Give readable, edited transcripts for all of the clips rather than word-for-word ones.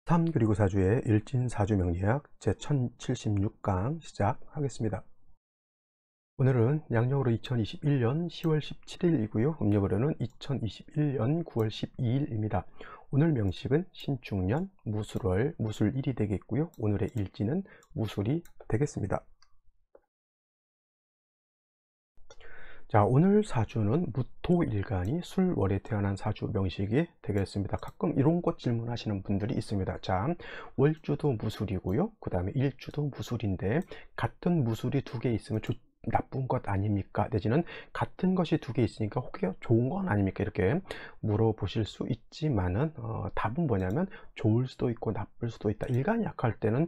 3 그리고 4주의 일진사주 명리학 제1076강 시작하겠습니다. 오늘은 양력으로 2021년 10월 17일이고요. 음력으로는 2021년 9월 12일입니다. 오늘 명식은 신축년 무술월 무술일이 되겠고요. 오늘의 일진은 무술이 되겠습니다. 자, 오늘 사주는 무토일간이 술월에 태어난 사주 명식이 되겠습니다. 가끔 이런 것 질문하시는 분들이 있습니다. 자, 월주도 무술이고요. 그 다음에 일주도 무술인데 같은 무술이 두 개 있으면 나쁜 것 아닙니까? 내지는 같은 것이 두 개 있으니까 혹시 좋은 건 아닙니까? 이렇게 물어보실 수 있지만은 답은 뭐냐면 좋을 수도 있고 나쁠 수도 있다. 일간이 약할 때는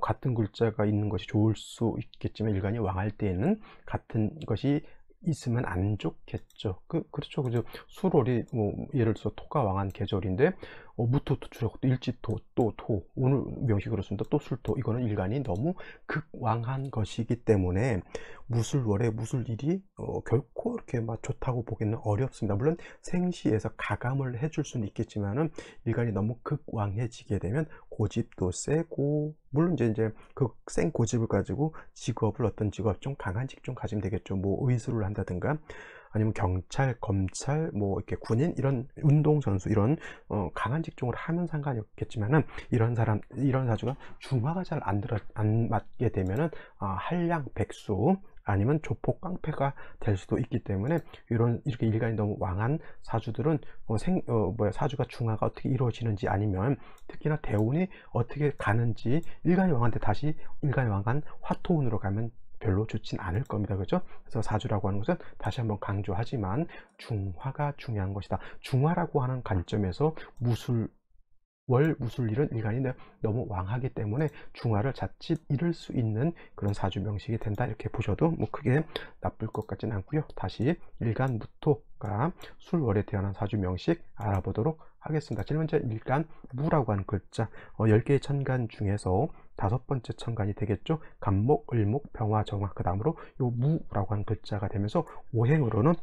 같은 글자가 있는 것이 좋을 수 있겠지만 일간이 왕할 때에는 같은 것이 있으면 안 좋겠죠. 그렇죠. 그죠. 수월이 예를 들어서 토가 왕한 계절인데 무토토 또 일지토 또 토 오늘 명시 그렇습니다. 또 술토 이거는 일간이 너무 극왕한 것이기 때문에 무술월에 무술일이 결코 이렇게 막 좋다고 보기는 어렵습니다. 물론 생시에서 가감을 해줄 수는 있겠지만은 일간이 너무 극왕해지게 되면 고집도 세고 물론 이제 그 센 고집을 가지고 직업을 어떤 직업 좀 강한 직종 가지면 되겠죠. 뭐 의술을 한다든가 아니면 경찰, 검찰, 뭐 이렇게 군인 이런 운동 선수 이런 강한 직종을 하면 상관이 없겠지만은 이런 사주가 중화가 잘 안 맞게 되면은 한량 백수 아니면 조폭 깡패가 될 수도 있기 때문에 이렇게 일간이 너무 왕한 사주들은 사주가 중화가 어떻게 이루어지는지 아니면 특히나 대운이 어떻게 가는지 일간이 왕한테 다시 일간이 왕한 화토운으로 가면 별로 좋진 않을 겁니다. 그죠? 그래서 사주라고 하는 것은 다시 한번 강조하지만 중화가 중요한 것이다. 중화라고 하는 관점에서 무술일은 일간이 너무 왕하기 때문에 중화를 자칫 잃을 수 있는 그런 사주 명식이 된다. 이렇게 보셔도 뭐 크게 나쁠 것 같지는 않고요. 다시 일간 무토가 술월에 태어난 사주 명식 알아보도록 하겠습니다. 제일 먼저 일간 무라고 하는 글자 10개의 천간 중에서 5번째 천간이 되겠죠. 간목, 을목, 병화, 정화 그 다음으로 요 무라고 하는 글자가 되면서 오행으로는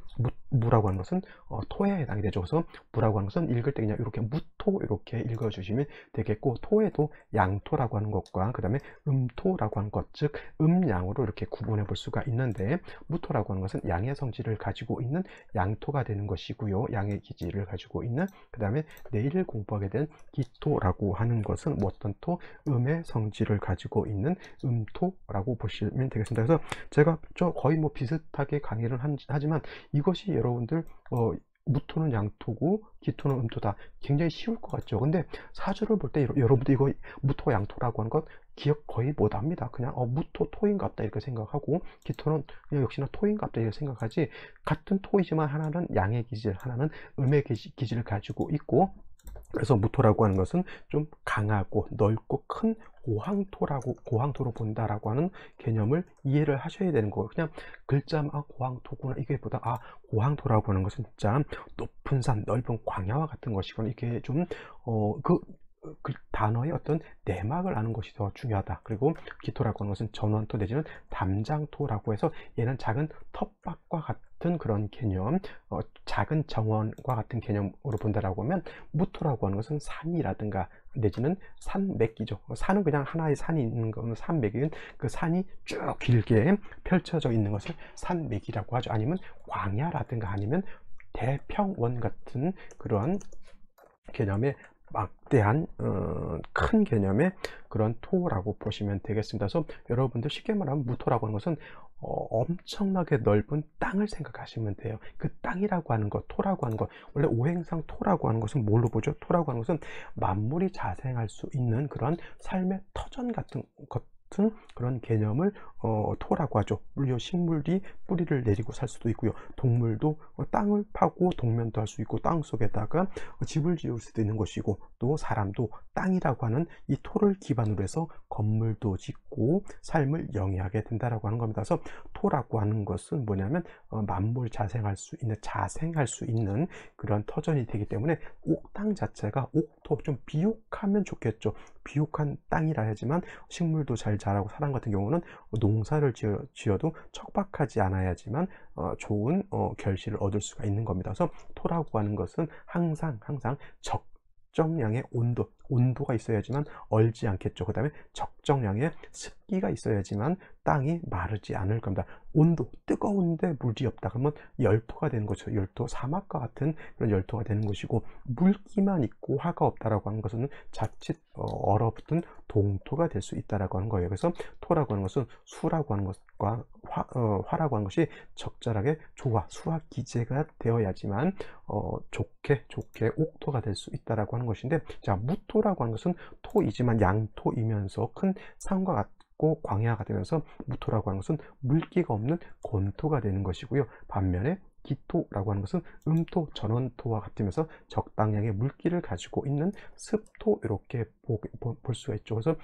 무라고 하는 것은 토에 해당이 되죠. 그래서 무라고 하는 것은 읽을 때 그냥 이렇게 무토 이렇게 읽어주시면 되겠고 토에도 양토라고 하는 것과 그 다음에 음토라고 하는 것 즉 음양으로 이렇게 구분해 볼 수가 있는데 무토라고 하는 것은 양의 성질을 가지고 있는 양토가 되는 것이고요. 양의 기질을 가지고 있는 그 다음에 내일 공부하게 된 기토라고 하는 것은 어떤 토? 음의 성질을 가지고 있는 음토라고 보시면 되겠습니다. 그래서 제가 거의 뭐 비슷하게 강의를 하지만 이것이 여러분들 무토는 양토고 기토는 음토다 굉장히 쉬울 것 같죠. 근데 사주를 볼 때 여러분들 이거 무토 양토라고 하는 것 기억 거의 못 합니다. 그냥 무토 토인갑다 이렇게 생각하고 기토는 역시나 토인갑다 이렇게 생각하지 같은 토이지만 하나는 양의 기질 하나는 음의 기질을 가지고 있고 그래서 무토라고 하는 것은 좀 강하고 넓고 큰 고황토로 본다라고 하는 개념을 이해를 하셔야 되는 거예요. 그냥 글자만 고황토구나 이게보다 고황토라고 하는 것은 진짜 높은 산 넓은 광야와 같은 것이거나 이게 좀 그 단어의 어떤 내막을 아는 것이 더 중요하다. 그리고 기토라고 하는 것은 전원토 내지는 담장토라고 해서 얘는 작은 텃밭과 같은 그런 개념, 작은 정원과 같은 개념으로 본다라고 하면 무토라고 하는 것은 산이라든가 내지는 산맥이죠. 산은 그냥 하나의 산이 있는 거는 산맥인 그 산이 쭉 길게 펼쳐져 있는 것을 산맥이라고 하죠. 아니면 광야라든가 아니면 대평원 같은 그러한 개념의 막대한 큰 개념의 그런 토라고 보시면 되겠습니다. 그래서 여러분들 쉽게 말하면 무토라고 하는 것은 엄청나게 넓은 땅을 생각하시면 돼요. 그 땅이라고 하는 것, 토라고 하는 것, 원래 오행상 토라고 하는 것은 뭘로 보죠? 토라고 하는 것은 만물이 자생할 수 있는 그런 삶의 터전 같은 그런 개념을 토라고 하죠. 물론 식물이 뿌리를 내리고 살 수도 있고요. 동물도 땅을 파고 동면도 할 수 있고 땅 속에다가 집을 지을 수도 있는 것이고 또 사람도 땅이라고 하는 이 토를 기반으로 해서 건물도 짓고 삶을 영위하게 된다라고 하는 겁니다. 그래서 토라고 하는 것은 뭐냐면 만물 자생할 수 있는 그런 터전이 되기 때문에 땅 자체가 옥토 좀 비옥하면 좋겠죠. 비옥한 땅이라 하지만 식물도 잘 자라고 사람 같은 경우는 농사를 지어도 척박하지 않아야지만 좋은 결실을 얻을 수가 있는 겁니다. 그래서 토라고 하는 것은 항상 적정량의 온도가 있어야지만 얼지 않겠죠. 그 다음에 적정량의 습기가 있어야지만 땅이 마르지 않을 겁니다. 온도 뜨거운데 물이 없다 그러면 열토가 되는 거죠. 열토, 사막과 같은 그런 열토가 되는 것이고, 물기만 있고 화가 없다라고 하는 것은 자칫 얼어붙은 동토가 될 수 있다라고 하는 거예요. 그래서 토라고 하는 것은 수라고 하는 것과 화라고 하는 것이 적절하게 조화, 수화 기제가 되어야지만 좋게 옥토가 될 수 있다라고 하는 것인데, 자, 무토라고 하는 것은 토이지만 양토이면서 큰 산과 같고 광야가 되면서 무토라고 하는 것은 물기가 없는 곤토가 되는 것이고요. 반면에 기토라고 하는 것은 음토, 전원토와 같으면서 적당량의 물기를 가지고 있는 습토, 이렇게 볼 수가 있죠. 그래서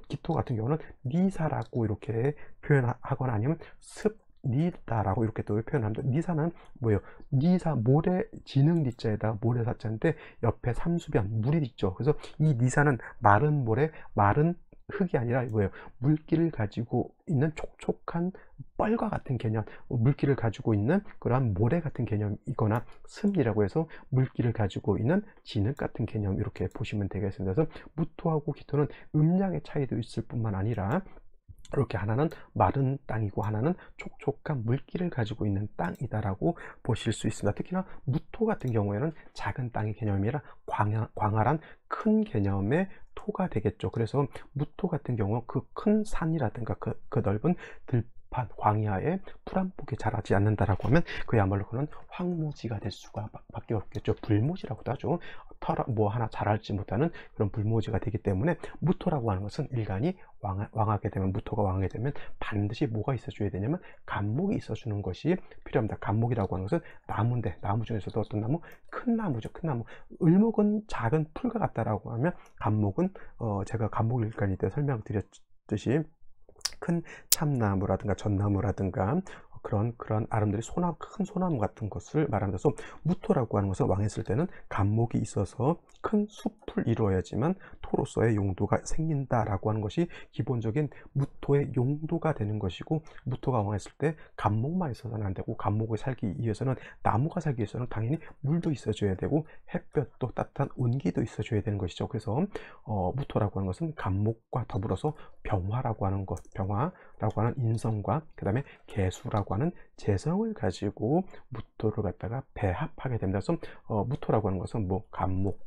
기토 같은 경우는 니사라고 이렇게 표현하거나 아니면 습니다라고 이렇게 또 표현합니다. 니사는 뭐예요? 니사, 모래, 지능 니자에다 모래사자인데 옆에 삼수변, 물이 있죠. 그래서 이 니사는 마른 모래, 마른 흙이 아니라 뭐예요? 물기를 가지고 있는 촉촉한 뻘과 같은 개념, 물기를 가지고 있는 그러한 모래 같은 개념이거나, 습이라고 해서 물기를 가지고 있는 진흙 같은 개념, 이렇게 보시면 되겠습니다. 그래서 무토하고 기토는 음량의 차이도 있을 뿐만 아니라 이렇게 하나는 마른 땅이고 하나는 촉촉한 물기를 가지고 있는 땅이다라고 보실 수 있습니다. 특히나 무토 같은 경우에는 작은 땅의 개념이 아니라 광활한 큰 개념의 토가 되겠죠. 그래서 무토 같은 경우 그 큰 산이라든가 그 넓은 들판 광야에 풀 한 폭이 자라지 않는다라고 하면 그야말로 그는 황무지가 될 수가 밖에 없겠죠. 불모지라고도 하죠. 뭐 하나 자랄지 못하는 그런 불모지가 되기 때문에, 무토라고 하는 것은 일간이 왕하게 되면, 무토가 왕하게 되면 반드시 뭐가 있어줘야 되냐면 간목이 있어주는 것이 필요합니다. 간목이라고 하는 것은 나무인데, 나무 중에서도 어떤 나무? 큰 나무죠. 큰 나무. 을목은 작은 풀과 같다라고 하면, 간목은 제가 간목 일간이 때 설명드렸듯이 큰 참나무라든가 전나무라든가 그런 아름드리 큰 소나무 같은 것을 말하면서, 무토라고 하는 것은 왕했을 때는 간목이 있어서 큰 숲을 이루어야지만 토로서의 용도가 생긴다라고 하는 것이 기본적인 무토의 용도가 되는 것이고, 무토가 왕했을 때 간목만 있어서는 안 되고, 간목을 살기 위해서는, 나무가 살기 위해서는 당연히 물도 있어줘야 되고 햇볕도, 따뜻한 온기도 있어줘야 되는 것이죠. 그래서 무토라고 하는 것은 간목과 더불어서 병화라고 하는 것, 병화라고 하는 인성과 그 다음에 개수라고 하는 재성을 가지고 무토를 갖다가 배합하게 됩니다. 그래서 무토라고 하는 것은 뭐 간목,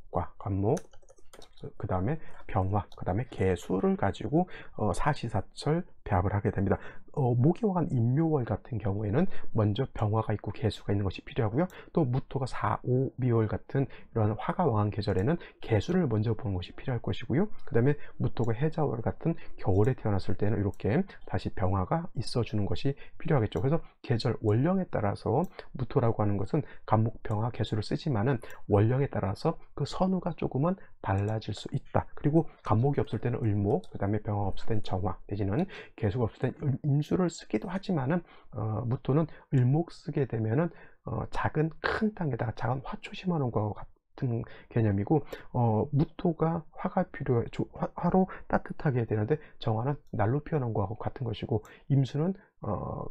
그 다음에 병화, 그 다음에 개수를 가지고 사시사철 배합을 하게 됩니다. 모기화간 임묘월 같은 경우에는 먼저 병화가 있고 개수가 있는 것이 필요하고요. 또 무토가 4, 5, 미월 같은 이런 화가 왕한 계절에는 개수를 먼저 보는 것이 필요할 것이고요. 그 다음에 무토가 해자월 같은 겨울에 태어났을 때는 이렇게 다시 병화가 있어주는 것이 필요하겠죠. 그래서 계절 원령에 따라서 무토라고 하는 것은 간목, 병화, 개수를 쓰지만은 원령에 따라서 그 선우가 조금은 달라질 수 있다. 그리고 간목이 없을 때는 을목, 그 다음에 병화가 없을 때는 정화, 내지는 개수가 없을 때는 임수를 쓰기도 하지만은 무토는 을목 쓰게 되면은 큰 땅에다가 작은 화초 심어놓은 것 같은 개념이고, 무토가 화가 필요해, 화로 따뜻하게 되는데 정화는 날로 피어난 것과 같은 것이고, 임수는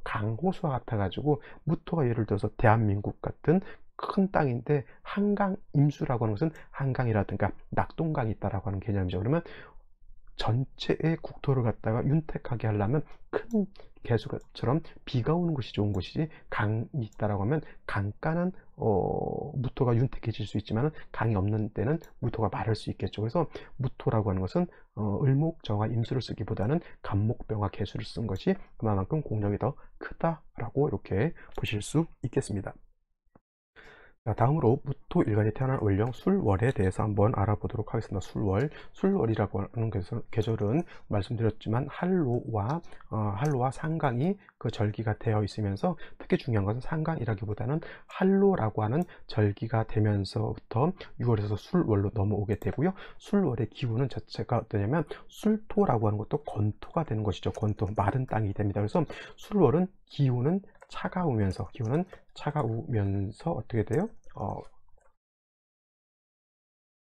강호수와 같아 가지고, 무토가 예를 들어서 대한민국 같은 큰 땅인데 한강, 임수라고 하는 것은 한강이라든가 낙동강이 있다라고 하는 개념이죠. 그러면 전체의 국토를 갖다가 윤택하게 하려면 큰 개수처럼 비가 오는 곳이 좋은 곳이지, 강이 있다라고 하면 강가는 무토가 윤택해질 수 있지만 강이 없는 때는 무토가 마를 수 있겠죠. 그래서 무토라고 하는 것은 을목, 정화, 임수를 쓰기보다는 간목, 병화, 개수를 쓴 것이 그만큼 공력이 더 크다라고 이렇게 보실 수 있겠습니다. 자, 다음으로 무토 일간이 태어난 월령 술월에 대해서 한번 알아보도록 하겠습니다. 술월이라고 하는 계절은 말씀드렸지만 한로와 상강이 그 절기가 되어 있으면서, 특히 중요한 것은 상강이라기보다는 한로라고 하는 절기가 되면서부터 6월에서 술월로 넘어오게 되고요. 술월의 기후는 자체가 어떠냐면 술토라고 하는 것도 건토가 되는 것이죠. 건토, 마른 땅이 됩니다. 그래서 술월은 기후는 차가우면서 어떻게 돼요?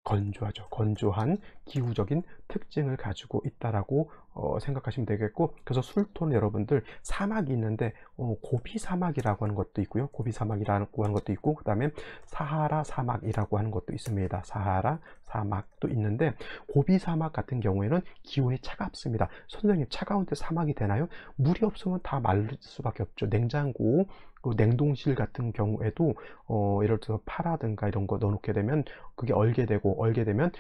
건조하죠. 건조한 기후적인 특징을 가지고 있다라고 생각하시면 되겠고, 그래서 술토는 여러분들 사막이 있는데 고비 사막이라고 하는 것도 있고요. 고비 사막이라고 하는 것도 있고, 그 다음에 사하라 사막이라고 하는 것도 있습니다. 사하라 사막도 있는데, 고비 사막 같은 경우에는 기온이 차갑습니다. 선생님, 차가운데 사막이 되나요? 물이 없으면 다 마를 수밖에 없죠. 냉장고, 그 냉동실 같은 경우에도 예를 들어서 파라든가 이런 거 넣어놓게 되면 그게 얼게 되면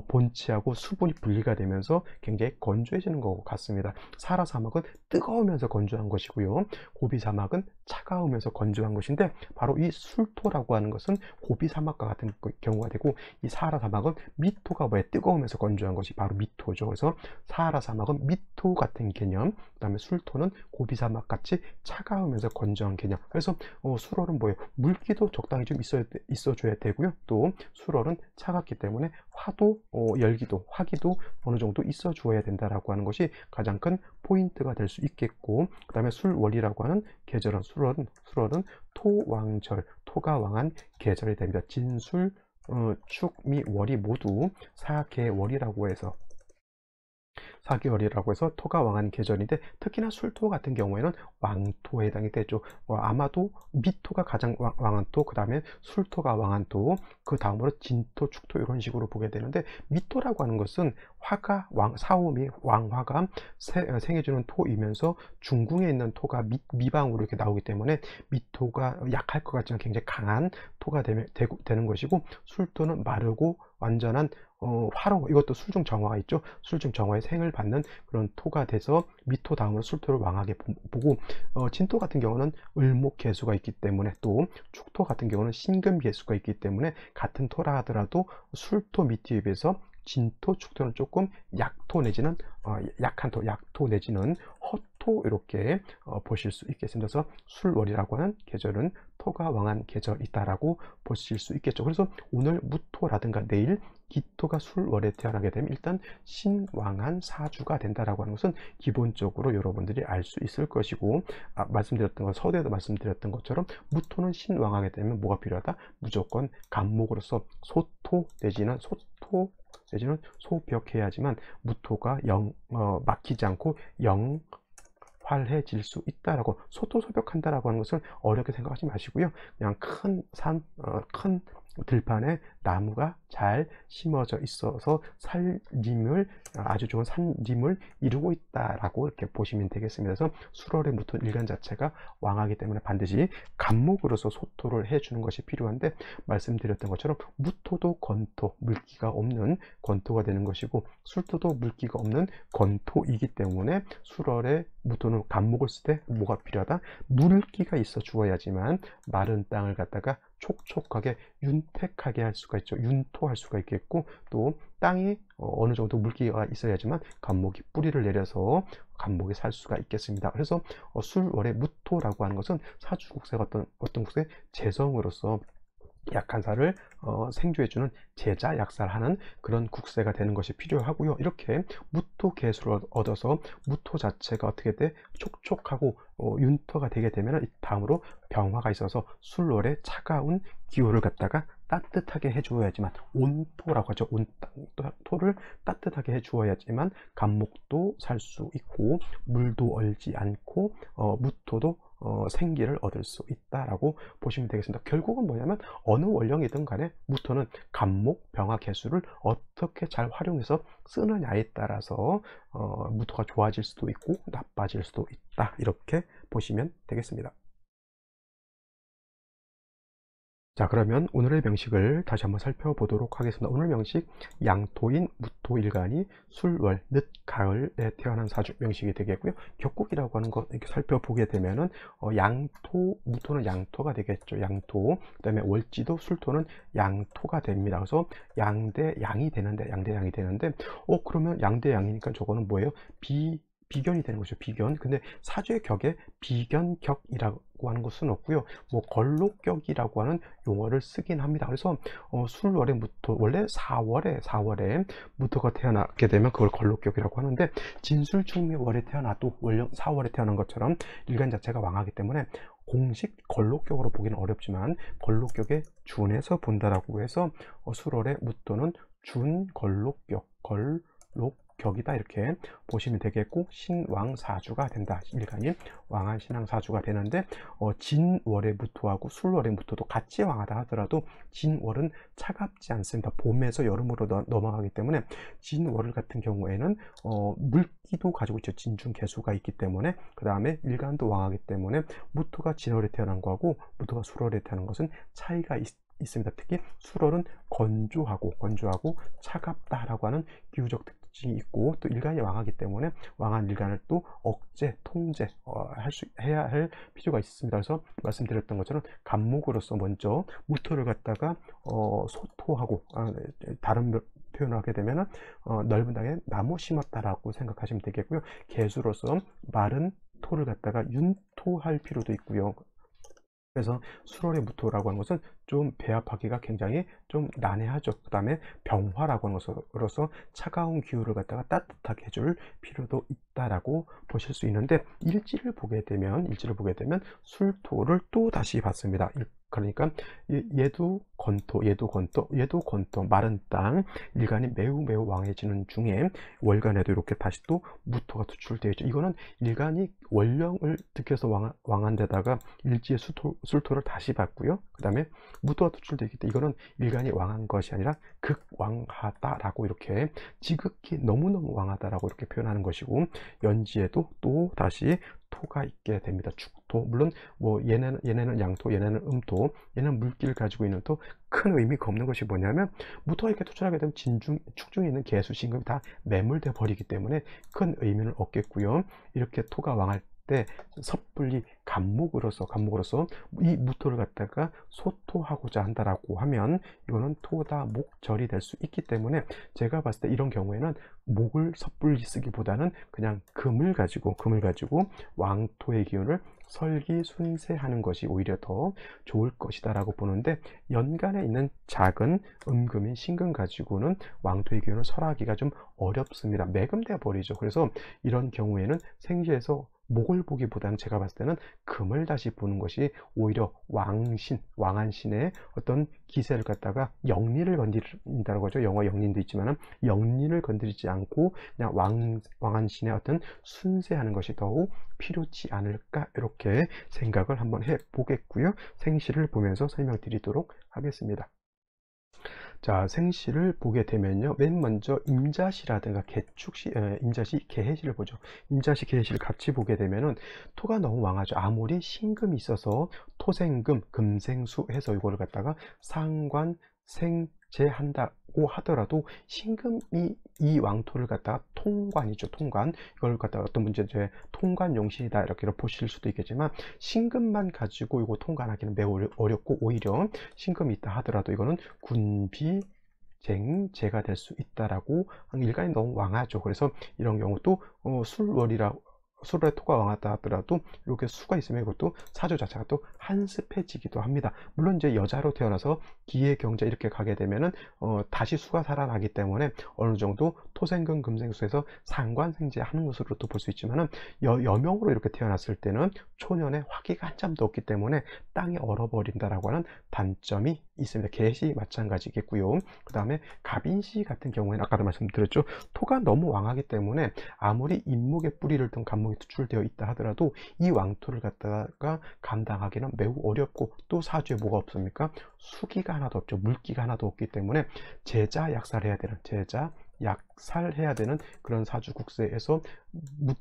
본체하고 수분이 분리가 되면서 굉장히 건조해지는 것 같습니다. 사하라 사막은 뜨거우면서 건조한 것이고요. 고비 사막은 차가우면서 건조한 것인데, 바로 이 술토라고 하는 것은 고비 사막과 같은 경우가 되고, 이 사하라 사막은 미토가 뭐예요? 뜨거우면서 건조한 것이 바로 미토죠. 그래서 사하라 사막은 미토 같은 개념, 그 다음에 술토는 고비 사막 같이 차가우면서 건조한 개념. 그래서 수월은 뭐예요? 물기도 적당히 좀 있어줘야 되고요. 또 수월은 차갑기 때문에 화도 열기도, 화기도 어느 정도 있어 주어야 된다라고 하는 것이 가장 큰 포인트가 될 수 있겠고, 그 다음에 술월이라고 하는 계절은 수월은 토왕절, 토가 왕한 계절이 됩니다. 진술, 축미, 월이 모두 사계월이라고 해서 토가 왕한 계절인데, 특히나 술토 같은 경우에는 왕토에 해당이 되죠. 아마도 미토가 가장 왕한 토, 그 다음에 술토가 왕한 토, 그 다음으로 진토, 축토 이런 식으로 보게 되는데, 미토라고 하는 것은 화가 사오미 왕화가 생해주는 토이면서 중궁에 있는 토가 미방으로 이렇게 나오기 때문에 미토가 약할 것 같지만 굉장히 강한 토가 되는 것이고, 술토는 마르고 완전한 화로, 이것도 술중 정화가 있죠. 술중 정화의 생을 받는 그런 토가 돼서 미토 다음으로 술토를 왕하게 보고, 진토 같은 경우는 을목 개수가 있기 때문에, 또 축토 같은 경우는 신금 개수가 있기 때문에 같은 토라 하더라도 술토 미토에 비해서 진토, 축토는 조금 약토 내지는 약한 토, 약토 내지는 허토 이렇게 보실 수 있겠습니다. 그래서 술월이라고 하는 계절은 토가 왕한 계절이다라고 보실 수 있겠죠. 그래서 오늘 무토라든가 내일 기토가 술월에 태어나게 되면 일단 신왕한 사주가 된다라고 하는 것은 기본적으로 여러분들이 알 수 있을 것이고, 말씀드렸던 것, 서두에도 말씀드렸던 것처럼 무토는 신왕하게 되면 뭐가 필요하다? 무조건 간목으로서 소토 내지는 소벽해야지만 무토가 막히지 않고 활해질 수 있다라고, 소토소벽한다라고 하는 것을 어렵게 생각하지 마시고요. 그냥 큰 들판에 나무가 잘 심어져 있어서 아주 좋은 산림을 이루고 있다라고 이렇게 보시면 되겠습니다. 그래서 술월의 무토 일간 자체가 왕하기 때문에 반드시 간목으로서 소토를 해주는 것이 필요한데, 말씀드렸던 것처럼 무토도 건토, 물기가 없는 건토가 되는 것이고, 술토도 물기가 없는 건토이기 때문에 술월의 무토는 간목을 쓸 때 뭐가 필요하다? 물기가 있어 주어야지만 마른 땅을 갖다가 촉촉하게 윤택하게 할 수가 있죠. 윤토할 수가 있겠고, 또 땅이 어느 정도 물기가 있어야지만 간목이 뿌리를 내려서 간목이 살 수가 있겠습니다. 그래서 술월의 무토라고 하는 것은 사주국세가 어떤 국세 재성으로서 약한 살을 생조해주는 제자 약살하는 그런 국세가 되는 것이 필요하고요. 이렇게 무토 개수를 얻어서 무토 자체가 어떻게 돼? 촉촉하고 윤토가 되게 되면 다음으로 병화가 있어서 술월에 차가운 기후를 갖다가 따뜻하게 해주어야지만, 온토라고 하죠. 토를 따뜻하게 해주어야지만 간목도 살 수 있고 물도 얼지 않고 무토도 생기를 얻을 수 있다라고 보시면 되겠습니다. 결국은 뭐냐면 어느 원령이든 간에 무토는 간목, 병화 개수를 어떻게 잘 활용해서 쓰느냐에 따라서 무토가 좋아질 수도 있고 나빠질 수도 있다, 이렇게 보시면 되겠습니다. 자, 그러면 오늘의 명식을 다시 한번 살펴보도록 하겠습니다. 오늘 명식, 양토인 무토일간이 술월, 늦, 가을에 태어난 사주 명식이 되겠고요. 격국이라고 하는 거 이렇게 살펴보게 되면은 무토는 양토가 되겠죠. 양토. 그 다음에 월지도, 술토는 양토가 됩니다. 그래서 양대 양이 되는데, 그러면 양대 양이니까 저거는 뭐예요? 비견이 되는 거죠. 비견. 근데 사주의 격에 비견격이라고 하는 것은 없고요. 뭐 걸록격이라고 하는 용어를 쓰긴 합니다. 그래서 술월의 무토, 원래 4월에 무토가 태어나게 되면 그걸 걸록격이라고 하는데, 진술충미월에 태어나도 원래 4월에 태어난 것처럼 일간 자체가 왕하기 때문에 공식 걸록격으로 보기는 어렵지만 걸록격에 준해서 본다라고 해서 술월의 무토는 준걸록격, 걸록격이다 이렇게 보시면 되겠고, 신왕사주가 된다. 일간이 왕한 신왕사주가 되는데, 진월의 무토하고 술월의 무토도 같이 왕하다 하더라도 진월은 차갑지 않습니다. 봄에서 여름으로 넘어가기 때문에 진월 같은 경우에는 물기도 가지고 있죠. 진중개수가 있기 때문에. 그 다음에 일간도 왕하기 때문에 무토가 진월에 태어난 거하고 무토가 술월에 태어난 것은 차이가 있습니다. 특히 술월은 건조하고 차갑다라고 하는 기후적 특징이 있고, 또 일간이 왕하기 때문에 왕한 일간을 또 억제, 통제 해야 할 필요가 있습니다. 그래서 말씀드렸던 것처럼 간목으로서 먼저 무토를 갖다가 소토하고, 다른 표현을 하게 되면 넓은 땅에 나무 심었다라고 생각하시면 되겠고요. 개수로서 마른 토를 갖다가 윤토할 필요도 있고요. 그래서 수월의 무토라고 하는 것은 좀 배합하기가 굉장히 좀 난해하죠. 그 다음에 병화라고 하는 것으로서 차가운 기후를 갖다가 따뜻하게 해줄 필요도 있다라고 보실 수 있는데, 일지를 보게 되면 술토를 또 다시 봤습니다. 그러니까 얘도 건토, 마른 땅, 일간이 매우 왕해지는 중에 월간에도 이렇게 다시 또 무토가 투출되어 있죠. 이거는 일간이 월령을 득해서 왕한 데다가 일지의 술토를 다시 봤고요. 그 다음에 무토가 투출되어 있기 때문에 이거는 일간이 왕한 것이 아니라 극왕하다라고, 이렇게 지극히 너무너무 왕하다라고 이렇게 표현하는 것이고, 연지에도 또 다시 토가 있게 됩니다. 축토. 물론 뭐 얘네는 양토, 얘네는 음토, 얘는 물기를 가지고 있는 토. 큰 의미가 없는 것이 뭐냐면, 무토가 이렇게 투출하게 되면 축중에 있는 개수, 신금이 다 매몰돼 버리기 때문에 큰 의미는 없겠고요. 이렇게 토가 왕할 때 섣불리 간목으로서 이 무토를 갖다가 소토하고자 한다라고 하면 이거는 토다 목절이 될 수 있기 때문에, 제가 봤을 때 이런 경우에는 목을 섣불리 쓰기보다는 그냥 금을 가지고 왕토의 기운을 설기순세하는 것이 오히려 더 좋을 것이다 라고 보는데, 연간에 있는 작은 음금인 신금 가지고는 왕토의 기운을 설하기가 좀 어렵습니다. 매금돼 버리죠. 그래서 이런 경우에는 생시에서 목을 보기보다는 제가 봤을 때는 금을 다시 보는 것이 오히려 왕한 신의 어떤 기세를 갖다가 영리를 건드린다고 하죠. 영어 영린도 있지만 영린을 건드리지 않고 그냥 왕한 신의 어떤 순세하는 것이 더욱 필요치 않을까, 이렇게 생각을 한번 해 보겠고요. 생시를 보면서 설명드리도록 하겠습니다. 자, 생시를 보게 되면요, 맨 먼저 임자시라든가 개축시, 임자시, 개해시를 보죠. 임자시, 개해시를 같이 보게 되면은 토가 너무 왕하죠. 아무리 신금이 있어서 토생금, 금생수 해서 이거를 갖다가 상관생제한다고 하더라도 신금이 이 왕토를 갖다가 통관이죠. 통관. 이걸 갖다가 어떤 문제, 이제 통관 용신이다 이렇게 보실 수도 있겠지만, 신금만 가지고 이거 통관하기는 매우 어렵고, 오히려 신금이 있다 하더라도 이거는 군비쟁제가 될 수 있다라고, 일간이 너무 왕하죠. 그래서 이런 경우 또 술월에 토가 왕하다 하더라도 이렇게 수가 있으면 이것도 사주 자체가 또 한습해지기도 합니다. 물론 이제 여자로 태어나서 기해 경자 이렇게 가게 되면은 다시 수가 살아나기 때문에 어느 정도 토생금 금생수에서 상관생제 하는 것으로도 볼 수 있지만은, 여명으로 이렇게 태어났을 때는 초년에 화기가 한 잠도 없기 때문에 땅이 얼어버린다라고 하는 단점이 있습니다. 개시 마찬가지겠고요. 그 다음에 갑인시 같은 경우에는 아까도 말씀드렸죠. 토가 너무 왕하기 때문에 아무리 인목의 뿌리를 둔 간목이 투출되어 있다 하더라도 이 왕토를 갖다가 감당하기는 매우 어렵고, 또 사주에 뭐가 없습니까? 수기가 하나도 없죠. 물기가 하나도 없기 때문에 약살해야 되는 그런 사주 국세에서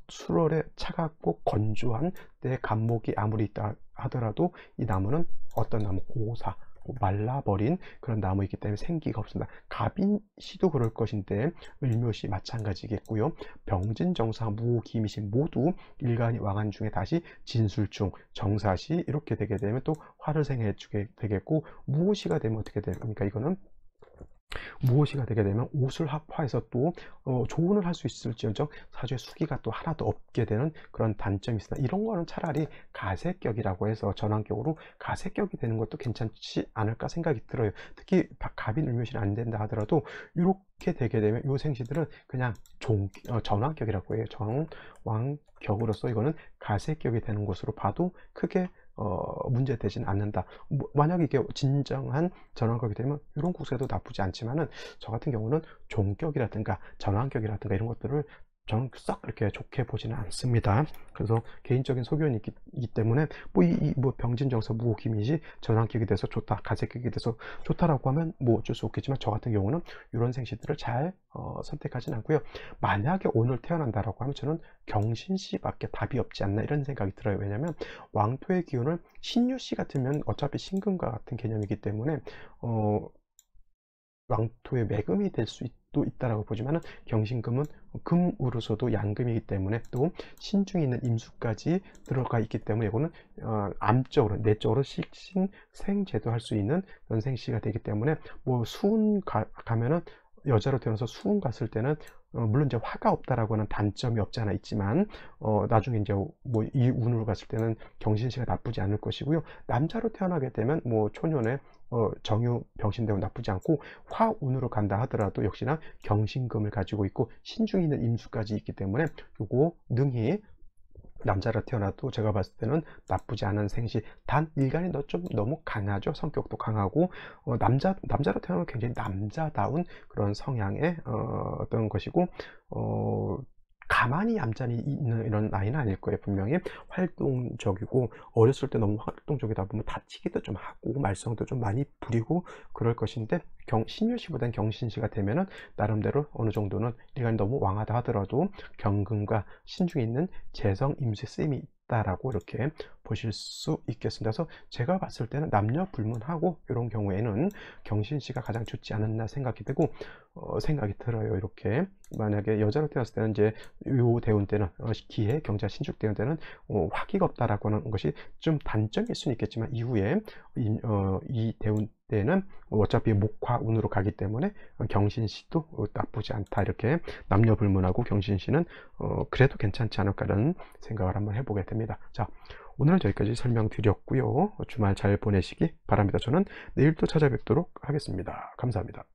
술월에 차갑고 건조한 때 간목이 아무리 있다 하더라도 이 나무는 어떤 나무, 고사, 말라버린 그런 나무이기 때문에 생기가 없습니다. 갑인시도 그럴 것인데 을묘시 마찬가지겠고요. 병진정사, 무기미신 모두 일간이 왕한 중에 다시 진술중, 정사시 이렇게 되게 되면 또 화를 생해주게 되겠고, 무오시가 되면 어떻게 됩니까? 이거는 무엇이가 되게 되면 옷을 합화해서 또 조언을 할 수 있을지언정 사주에 수기가 또 하나도 없게 되는 그런 단점이 있습니다. 이런 거는 차라리 가세격이라고 해서 전환격으로 가세격이 되는 것도 괜찮지 않을까 생각이 들어요. 특히 갑인 을묘신 안 된다 하더라도 이렇게 되게 되면 이 생시들은 그냥 전환격이라고 해요. 정왕격으로서 이거는 가세격이 되는 것으로 봐도 크게 문제되진 않는다. 만약에 이게 진정한 전환격이 되면 이런 국세도 나쁘지 않지만은, 저 같은 경우는 종격이라든가 전환격이라든가 이런 것들을 저는 썩 이렇게 좋게 보지는 않습니다. 그래서 개인적인 소견이 있기 때문에 뭐 병진정서 무호기미지 전환격이 돼서 좋다, 가세격이 돼서 좋다라고 하면 뭐 어쩔 수 없겠지만, 저 같은 경우는 이런 생시들을 잘 선택하진 않고요. 만약에 오늘 태어난다라고 하면 저는 경신시밖에 답이 없지 않나 이런 생각이 들어요. 왜냐면 왕토의 기운을 신유씨 같으면 어차피 신금과 같은 개념이기 때문에 왕토의 매금이 될 수도 있다라고 보지만은, 경신금은 금으로서도 양금이기 때문에 또 신중에 있는 임수까지 들어가 있기 때문에 이거는 암적으로 내적으로 식신생제도 할 수 있는 그런 생시가 되기 때문에, 뭐 수운 가면은 여자로 태어나서 수운 갔을 때는 물론 이제 화가 없다라고 하는 단점이 없지 않아 있지만, 나중에 이제 뭐 이 운으로 갔을 때는 경신시가 나쁘지 않을 것이고요. 남자로 태어나게 되면 뭐 초년에 정유 병신되고 나쁘지 않고, 화운으로 간다 하더라도 역시나 경신금을 가지고 있고 신중에 있는 임수까지 있기 때문에 요거 능히 남자로 태어나도 제가 봤을 때는 나쁘지 않은 생시. 단 일간이 좀 너무 강하죠. 성격도 강하고 남자로 태어나면 굉장히 남자다운 그런 성향의 어떤 것이고, 가만히 얌전히 있는 이런 나이는 아닐 거예요. 분명히 활동적이고, 어렸을 때 너무 활동적이다 보면 다치기도 좀 하고 말썽도 좀 많이 부리고 그럴 것인데, 신유시보다는 경신시가 되면은 나름대로 어느 정도는 일간이 너무 왕하다 하더라도 경금과 신중에 있는 재성 임수의 쓰임이 있다라고 이렇게 보실 수 있겠습니다. 그래서 제가 봤을 때는 남녀 불문하고 이런 경우에는 경신시가 가장 좋지 않았나 생각이 되고, 생각이 들어요. 이렇게 만약에 여자로 태어났을 때는 이제 요 대운 때는 기해 경자 신축 대운 때는 화기가 없다라고 하는 것이 좀 단점일 수는 있겠지만, 이후에 이 대운 때는 어차피 목화운으로 가기 때문에 경신시도 나쁘지 않다. 이렇게 남녀 불문하고 경신시는 그래도 괜찮지 않을까라는 생각을 한번 해보게 됩니다. 자, 오늘은 여기까지 설명드렸고요. 주말 잘 보내시기 바랍니다. 저는 내일 또 찾아뵙도록 하겠습니다. 감사합니다.